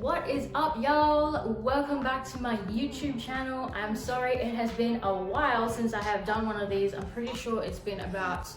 What is up, y'all? Welcome back to my YouTube channel. I'm sorry it has been a while since I have done one of these. I'm pretty sure it's been about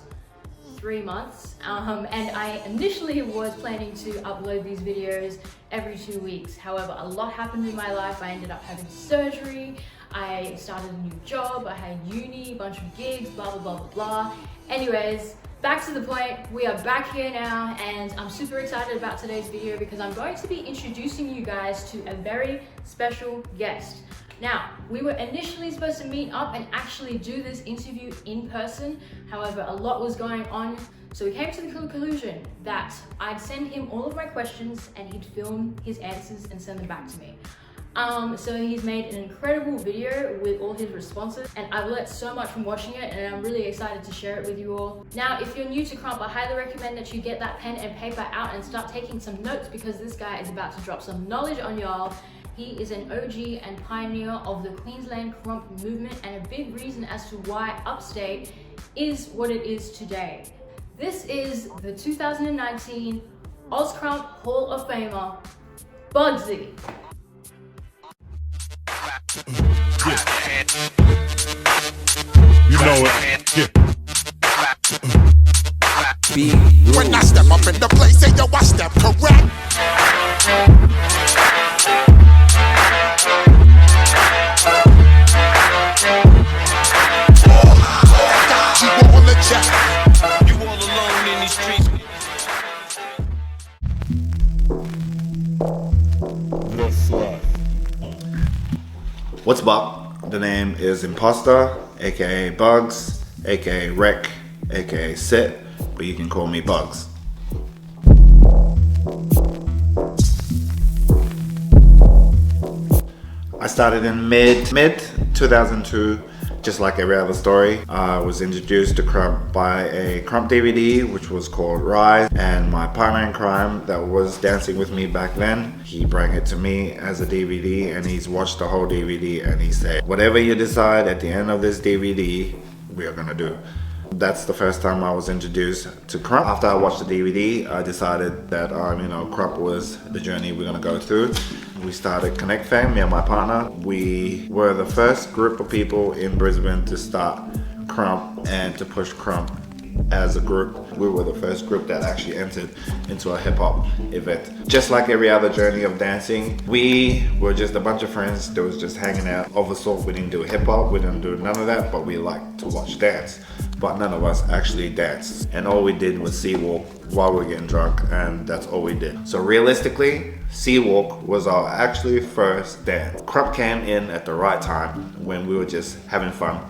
3 months, and I initially was planning to upload these videos every 2 weeks. However, a lot happened in my life. I ended up having surgery, I started a new job, I had uni, a bunch of gigs, blah blah blah blah blah. Anyways, back to the point, we are back here now, and I'm super excited about today's video because I'm going to be introducing you guys to a very special guest. Now, we were initially supposed to meet up and actually do this interview in person. However, a lot was going on, so we came to the conclusion that I'd send him all of my questions and he'd film his answers and send them back to me. So he's made an incredible video with all his responses, and I've learnt so much from watching it, and I'm really excited to share it with you all. Now, if you're new to Krump, I highly recommend that you get that pen and paper out and start taking some notes, because this guy is about to drop some knowledge on y'all. He is an OG and pioneer of the Queensland Krump movement, and a big reason as to why Upstate is what it is today. This is the 2019 Oz Krump Hall of Famer, Bugzy. You know it. Yeah. When I step up in the place, say yo, I step correct. You all alone in these streets. The Flood. What's up? The name is Imposter, aka Bugs, aka Wreck, aka Sit, but you can call me Bugs. I started in mid 2002, just like every other story. I was introduced to Krump by a Krump DVD, which was called Rulez, and my partner in crime that was dancing with me back then, he brought it to me as a DVD, and he's watched the whole DVD, and he said, whatever you decide at the end of this DVD, we are gonna do. That's the first time I was introduced to Krump. After I watched the DVD, I decided that Krump was the journey we're gonna go through. We started Connect Fam, me and my partner. We were the first group of people in Brisbane to start Krump and to push Krump as a group. We were the first group that actually entered into a hip hop event. Just like every other journey of dancing, we were just a bunch of friends that was just hanging out. Of a sort, we didn't do hip hop, we didn't do none of that, but we liked to watch dance. But none of us actually danced. And all we did was C-walk while we were getting drunk, and that's all we did. So realistically, C-walk was our actually first dance. Krump came in at the right time when we were just having fun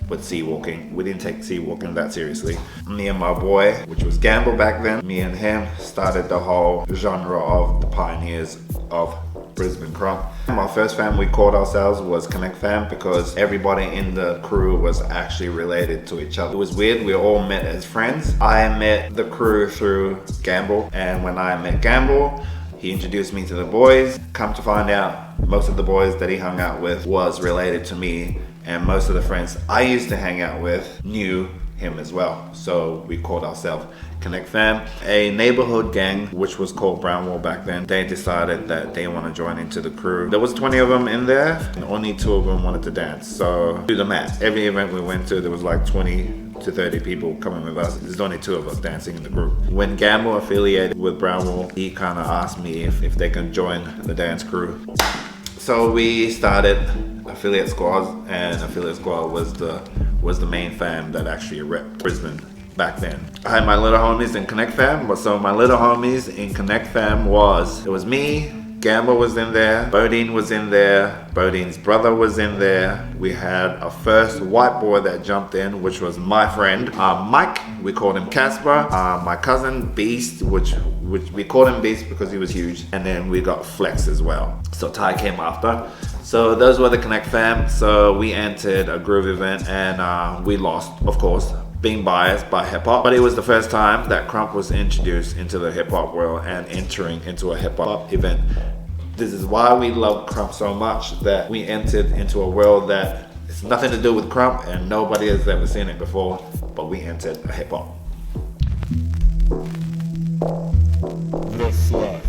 with C-walking. We didn't take C-walking that seriously. Me and my boy, which was Gamble back then, me and him started the whole genre of the pioneers of Brisbane Krump. Our first fam we called ourselves was Connect Fam because everybody in the crew was actually related to each other. It was weird, we all met as friends. I met the crew through Gamble, and when I met Gamble, he introduced me to the boys. Come to find out, most of the boys that he hung out with was related to me, and most of the friends I used to hang out with knew him as well. So we called ourselves Connect Fam. A neighborhood gang, which was called Brownwall back then, they decided that they want to join into the crew. There was 20 of them in there, and only 2 of them wanted to dance. So do the math. Every event we went to, there was like 20 to 30 people coming with us. There's only 2 of us dancing in the group. When Gamble affiliated with Brownwall, he kind of asked me if they can join the dance crew. So we started affiliate squads, and affiliate squad was the main fam that actually repped Brisbane back then. I had my little homies in Connect Fam, so my little homies in Connect Fam it was me, Gamble was in there, Bodine was in there, Bodine's brother was in there. We had a first white boy that jumped in, which was my friend Mike. We called him Casper. My cousin Beast, which we called him Beast because he was huge, and then we got Flex as well. So Ty came after. So those were the Connect Fam. So we entered a groove event, and we lost, of course, being biased by hip hop. But it was the first time that Krump was introduced into the hip hop world and entering into a hip hop event. This is why we love Krump so much, that we entered into a world that it's nothing to do with Krump and nobody has ever seen it before, but we entered a hip hop. The Flood.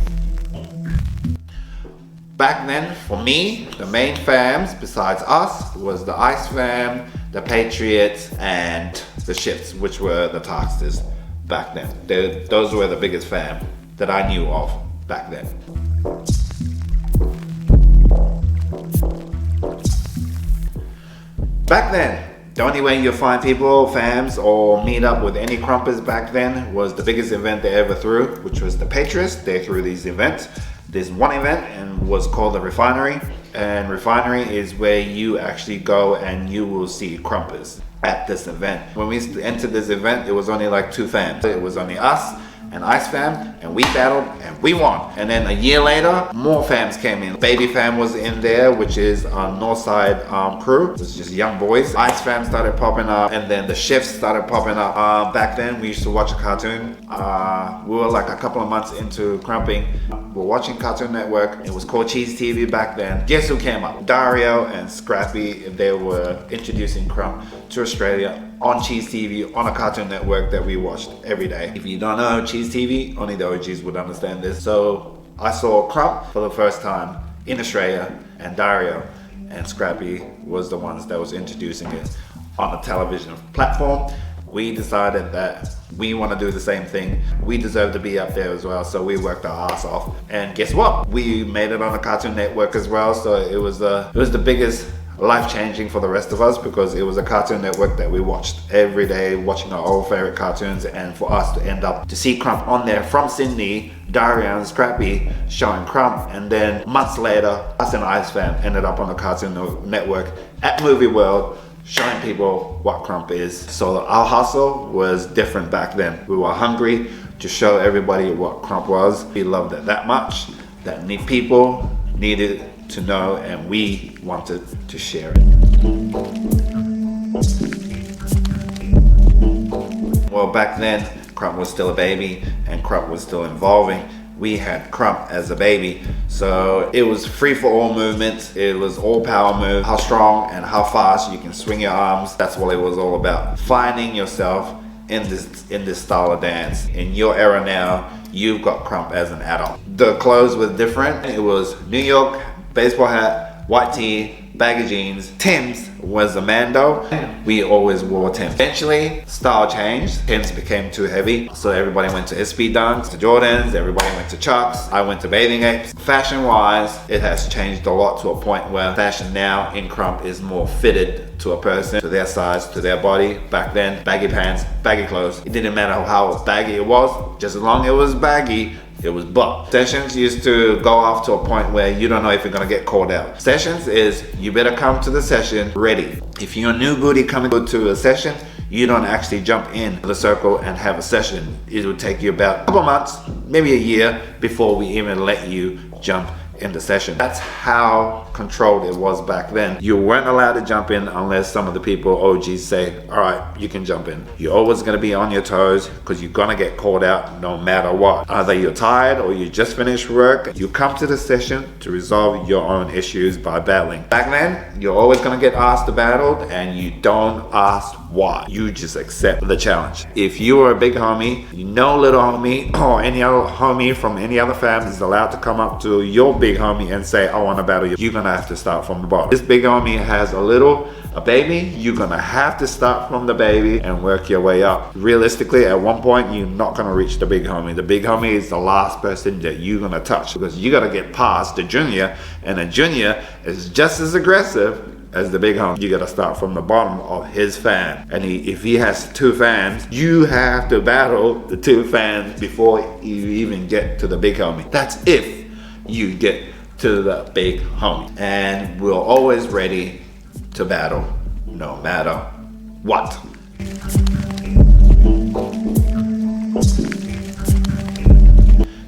Back then, for me, the main fams besides us was the Ice fam, the Patriots, and the Shifts, which were the Tarksters back then. Those were the biggest fam that I knew of back then. Back then, the only way you'll find people, fams, or meet up with any Krumpers back then was the biggest event they ever threw, which was the Patriots. They threw these events. There's one event and was called the Refinery. And Refinery is where you actually go and you will see Krumpers at this event. When we entered this event, it was only like 2 fams. It was only us and Ice fam, and we battled and we won. And then a year later, more fams came in. Baby fam was in there, which is our Northside crew. It was just young boys. Ice fam started popping up, and then the Shifts started popping up. Back then, we used to watch a cartoon. We were like a couple of months into crumping. We were watching Cartoon Network. It was called Cheese TV back then. Guess who came up? Dario and Scrappy. They were introducing Krump to Australia on Cheese TV, on a Cartoon Network that we watched every day. If you don't know Cheese TV, only the OGs would understand this. So I saw Krump for the first time in Australia, and Dario and Scrappy was the ones that was introducing it on a television platform. We decided that we want to do the same thing. We deserve to be up there as well, so we worked our ass off. And guess what? We made it on a Cartoon Network as well, so it was the biggest life-changing for the rest of us, because it was a Cartoon Network that we watched every day, watching our old favorite cartoons, and for us to end up to see Krump on there from Sydney, Dario and Scrappy showing Krump, and then months later, us and Ice fam ended up on the Cartoon Network at Movie World, showing people what Krump is. So our hustle was different back then. We were hungry to show everybody what Krump was. We loved it that much that people needed to know, and we wanted to share it. Well, back then, Krump was still a baby and Krump was still evolving. We had Krump as a baby, so it was free for all movements. It was all power moves, how strong and how fast you can swing your arms. That's what it was all about. Finding yourself in this style of dance. In your era now, you've got Krump as an adult. The clothes were different. It was New York, baseball hat, white tee, baggy jeans. Tim's was a Mando. We always wore Tim's. Eventually, style changed. Tim's became too heavy, so everybody went to SB Dunks, to Jordans, everybody went to Chucks. I went to Bathing Apes. Fashion-wise, it has changed a lot, to a point where fashion now in Krump is more fitted to a person, to their size, to their body. Back then, baggy pants, baggy clothes. It didn't matter how baggy it was, just as long as it was baggy, it was buck. Sessions used to go off to a point where you don't know if you're gonna get called out. Sessions is, you better come to the session ready. If you're a new booty coming to a session, you don't actually jump in the circle and have a session. It would take you about a couple months, maybe a year, before we even let you jump in the session. That's how controlled it was back then. You weren't allowed to jump in unless some of the people, OGs, say, all right, you can jump in. You're always gonna be on your toes, because you're gonna get called out no matter what. Either you're tired or you just finished work. You come to the session to resolve your own issues by battling. Back then, you're always gonna get asked to battle, and you don't ask why. You just accept the challenge. If you are a big homie, little homie or any other homie from any other family is allowed to come up to your big homie and say, I want to battle you. You're gonna have to start from the bottom. This big homie has a baby, you're gonna have to start from the baby and work your way up. Realistically, at one point, you're not gonna reach the big homie. The big homie is the last person that you're gonna touch, because you gotta get past the junior, and the junior is just as aggressive as the big homie. You gotta start from the bottom of his fan, and if he has 2 fans, you have to battle the 2 fans before you even get to the big homie. That's if you get to the big homie. And we're always ready to battle, no matter what.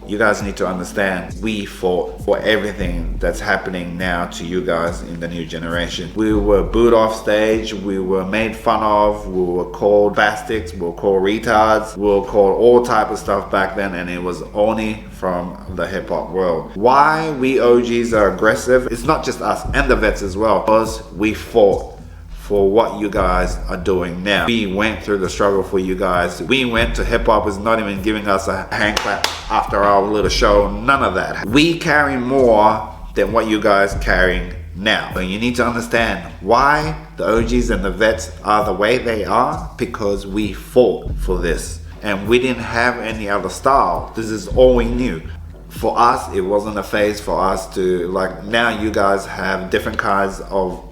You guys need to understand, we fought for everything that's happening now to you guys in the new generation. We were booed off stage, we were made fun of, we were called bastards, we were called retards, we were called all type of stuff back then, and it was only from the hip hop world. Why we OGs are aggressive, it's not just us and the vets as well, because we fought for what you guys are doing now. We went through the struggle for you guys. We went to hip hop is not even giving us a hand clap after our little show, none of that. We carry more than what you guys carrying now. But you need to understand why the OGs and the vets are the way they are, because we fought for this and we didn't have any other style. This is all we knew. For us, it wasn't a phase for us to, like, now you guys have different kinds of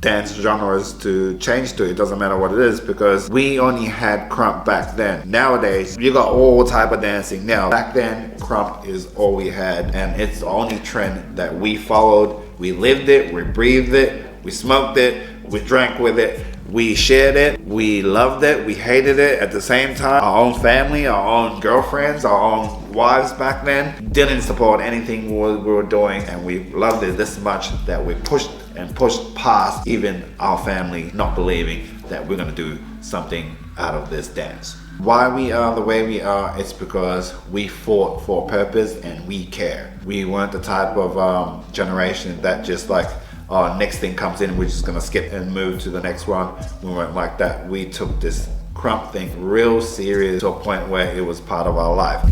dance genres to change to. It doesn't matter what it is, because we only had Krump back then. Nowadays you got all type of dancing now. Back then Krump is all we had, and it's the only trend that we followed. We lived it, we breathed it, we smoked it, we drank with it, we shared it, we loved it, we hated it at the same time. Our own family, our own girlfriends, our own wives back then didn't support anything we were doing, and we loved it this much that we pushed past even our family not believing that we're gonna do something out of this dance. Why we are the way we are, it's because we fought for a purpose and we care. We weren't the type of generation that just like, next thing comes in, we're just gonna skip and move to the next one. We weren't like that. We took this Krump thing real serious to a point where it was part of our life.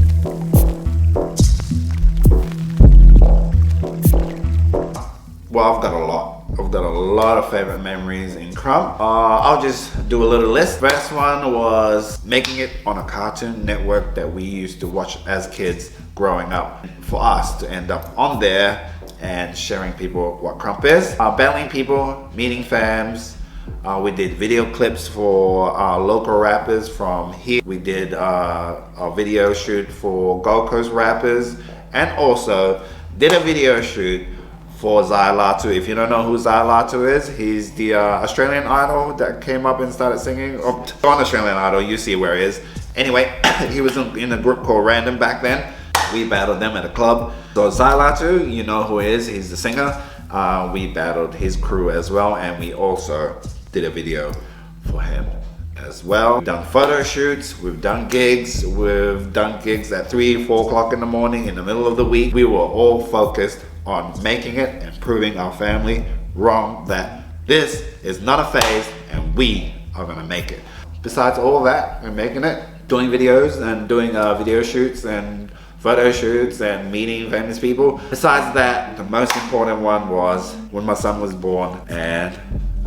Well, I've got a lot. I've got a lot of favorite memories in Krump. I'll just do a little list. First one was making it on a Cartoon Network that we used to watch as kids growing up. For us to end up on there and sharing people what Krump is. Battling people, meeting fans. We did video clips for local rappers from here. We did a video shoot for Gold Coast rappers, and also did a video shoot for Latu. If you don't know who Latu is, he's the Australian Idol that came up and started singing. On Australian Idol, you see where he is. Anyway, he was in a group called Random back then. We battled them at a club. So Latu, you know who he is, he's the singer. We battled his crew as well, and we also did a video for him as well. We've done photo shoots, we've done gigs at 3, 4 o'clock in the morning, in the middle of the week. We were all focused on making it and proving our family wrong that this is not a phase and we are gonna make it. Besides all that and making it, doing videos and doing video shoots and photo shoots and meeting famous people. Besides that, the most important one was when my son was born and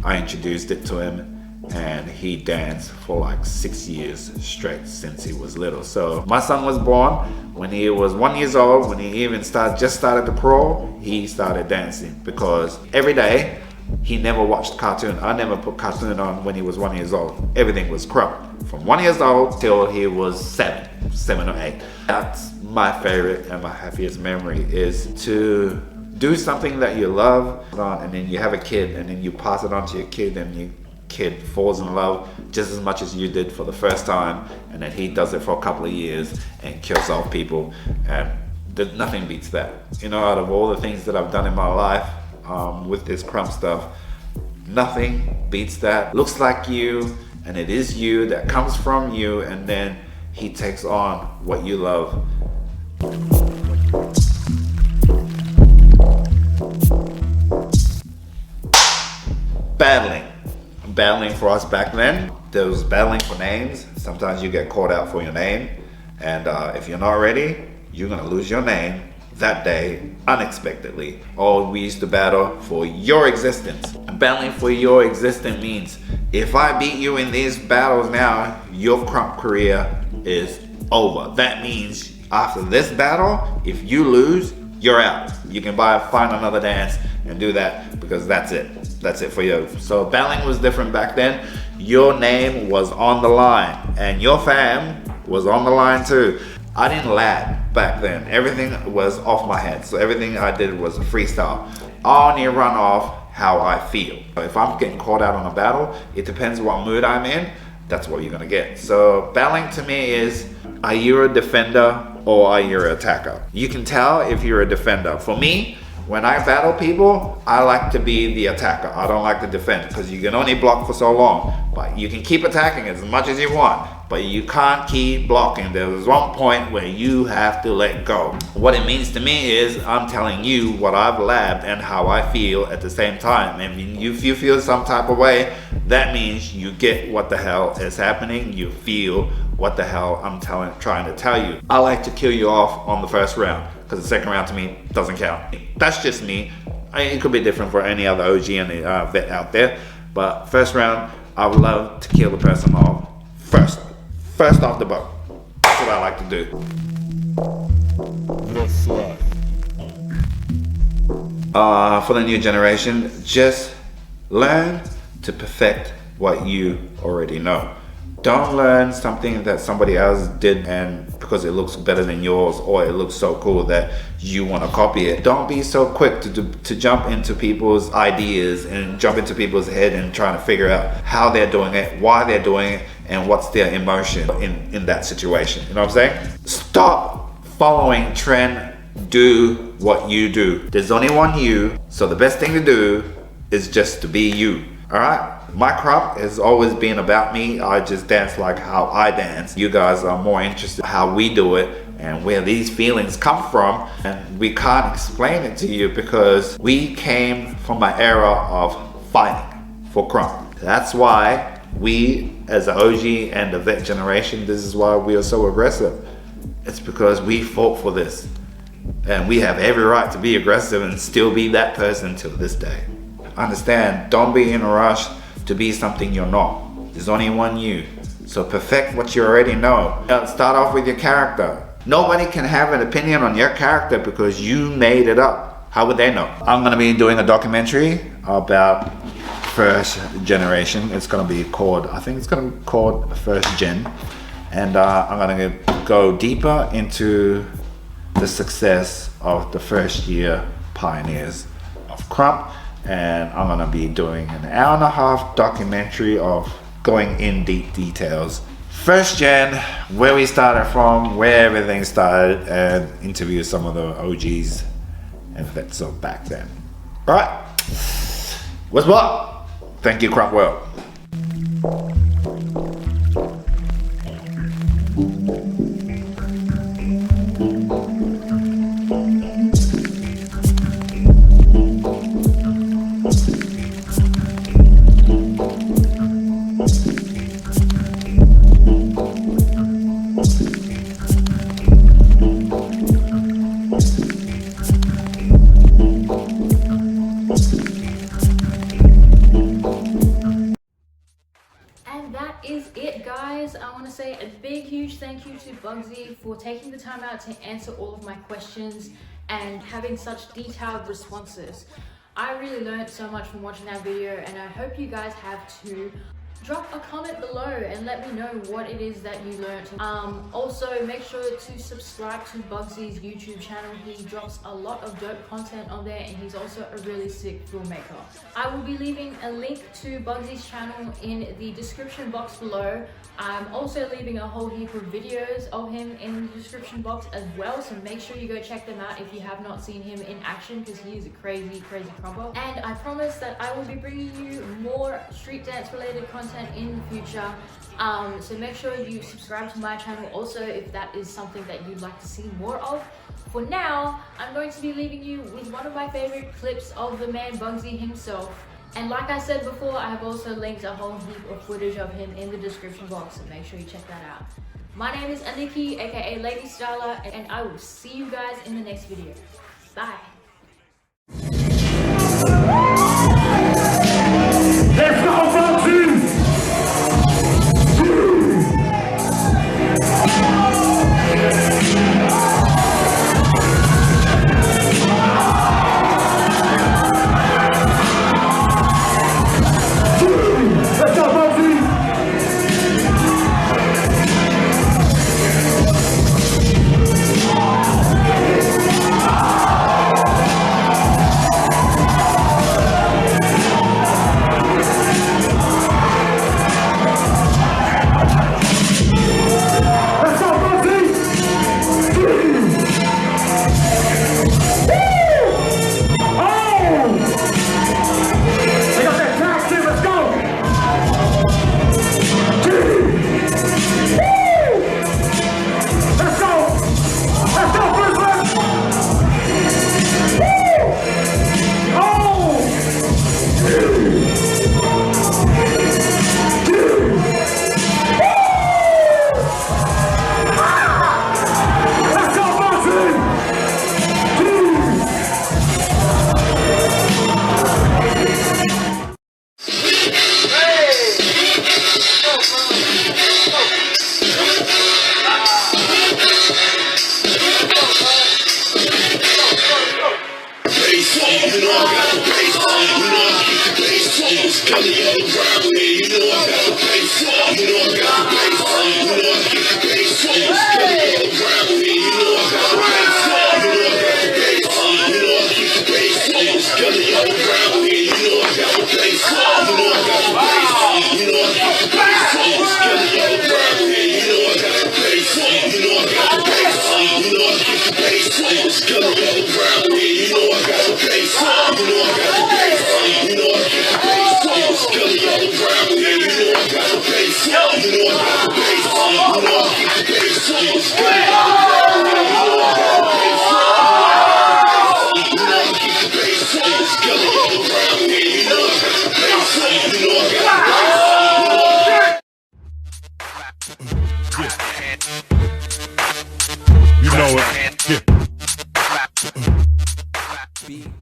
I introduced it to him, and he danced for like 6 years straight since he was little. So my son was born when he was 1 year old. When he even just started to crawl, he started dancing, because every day he never watched cartoon. I never put cartoon on when he was 1 year old. Everything was Krump from 1 year old till he was 7 or 8. That's my favorite and my happiest memory, is to do something that you love, and then you have a kid, and then you pass it on to your kid, and your kid falls in love just as much as you did for the first time, and then he does it for a couple of years and kills off people, and nothing beats that. You know, out of all the things that I've done in my life with this Krump stuff, nothing beats that. Looks like you, and it is you, that comes from you, and then he takes on what you love. Battling for us back then, there was battling for names. Sometimes you get called out for your name, and if you're not ready, you're gonna lose your name that day unexpectedly. Or we used to battle for your existence. Battling for your existence means if I beat you in these battles now, your Krump career is over. That means after this battle, if you lose, you're out. You can find another dance and do that, because that's it. That's it for you. So battling was different back then. Your name was on the line, and your fam was on the line too. I didn't lab back then. Everything was off my head. So everything I did was freestyle. I only run off how I feel. If I'm getting called out on a battle, it depends what mood I'm in. That's what you're gonna get. So battling to me is, are you a defender or are you an attacker? You can tell if you're a defender. For me, when I battle people, I like to be the attacker. I don't like to defend, because you can only block for so long. But you can keep attacking as much as you want, but you can't keep blocking. There's one point where you have to let go. What it means to me is, I'm telling you what I've labbed and how I feel at the same time. And if you feel some type of way, that means you get what the hell is happening. You feel what the hell I'm trying to tell you. I like to kill you off on the first round. because the second round to me doesn't count. That's just me. It could be different for any other OG and vet out there, but first round, I would love to kill the person off first off the boat. That's what I like to do. The Flood. For the new generation, just learn to perfect what you already know. Don't learn something that somebody else did and because it looks better than yours or it looks so cool that you want to copy it. Don't be so quick to jump into people's ideas and jump into people's head and trying to figure out how they're doing it, why they're doing it, and what's their emotion in that situation. You know what I'm saying? Stop following trend. Do what you do. There's only one you, so the best thing to do is just to be you. Alright? My Krump has always been about me. I just dance like how I dance. You guys are more interested in how we do it and where these feelings come from, and we can't explain it to you because we came from an era of fighting for Krump. That's why we, as an OG and the vet generation, this is why we are so aggressive. It's because we fought for this, and we have every right to be aggressive and still be that person till this day. Understand, don't be in a rush to be something you're not. There's only one you. So perfect what you already know. Start off with your character. Nobody can have an opinion on your character because you made it up. How would they know? I'm gonna be doing a documentary about first generation. It's gonna be called, I think it's gonna be called First Gen. And I'm gonna go deeper into the success of the first year pioneers of Krump. And I'm gonna be doing an hour-and-a-half documentary of going in deep details. First gen, where we started from, where everything started, and interview some of the OGs and vets of back then. Alright, what's what? Thank you, Krump World. I want to say a big huge thank you to Bugzy for taking the time out to answer all of my questions and having such detailed responses. I really learned so much from watching that video, and I hope you guys have too. Drop a comment below and let me know what it is that you learned. Also, make sure to subscribe to Bugzy's YouTube channel. He drops a lot of dope content on there, and he's also a really sick filmmaker. I will be leaving a link to Bugzy's channel in the description box below. I'm also leaving a whole heap of videos of him in the description box as well, so make sure you go check them out if you have not seen him in action, because he is a crazy crumper. And I promise that I will be bringing you more street dance related content in the future, so make sure you subscribe to my channel also if that is something that you'd like to see more of. For now, I'm going to be leaving you with one of my favorite clips of the man Bugzy himself. And like I said before, I have also linked a whole heap of footage of him in the description box, so make sure you check that out. My name is Aniki, aka Lady Starla, and I will see you guys in the next video. Bye. Let's go, Bugzy! You know I got the bass. You know I keep the bass. Scully all around me. You know I got the bass. You know I got the bass. You know I keep the bass. Scully all around me. You know I got the bass. You know I got the bass. You know I keep the bass. Scully all around me. You know I got the bass. You know I got the bass. You know I keep the bass. Scully all around me. You know I got the bass. You know I got the bass. You know I keep the bass. Scully all around me. You know I got the bass. You know I got the bass. You know I keep the bass. Scully all around me. You know I got the bass. You know I got the bass. You know I keep the bass. Scully all around me. You know I got the bass. You know I keep the bass. Scully all around me. You know I got the bass. You know I got the bass. You know it.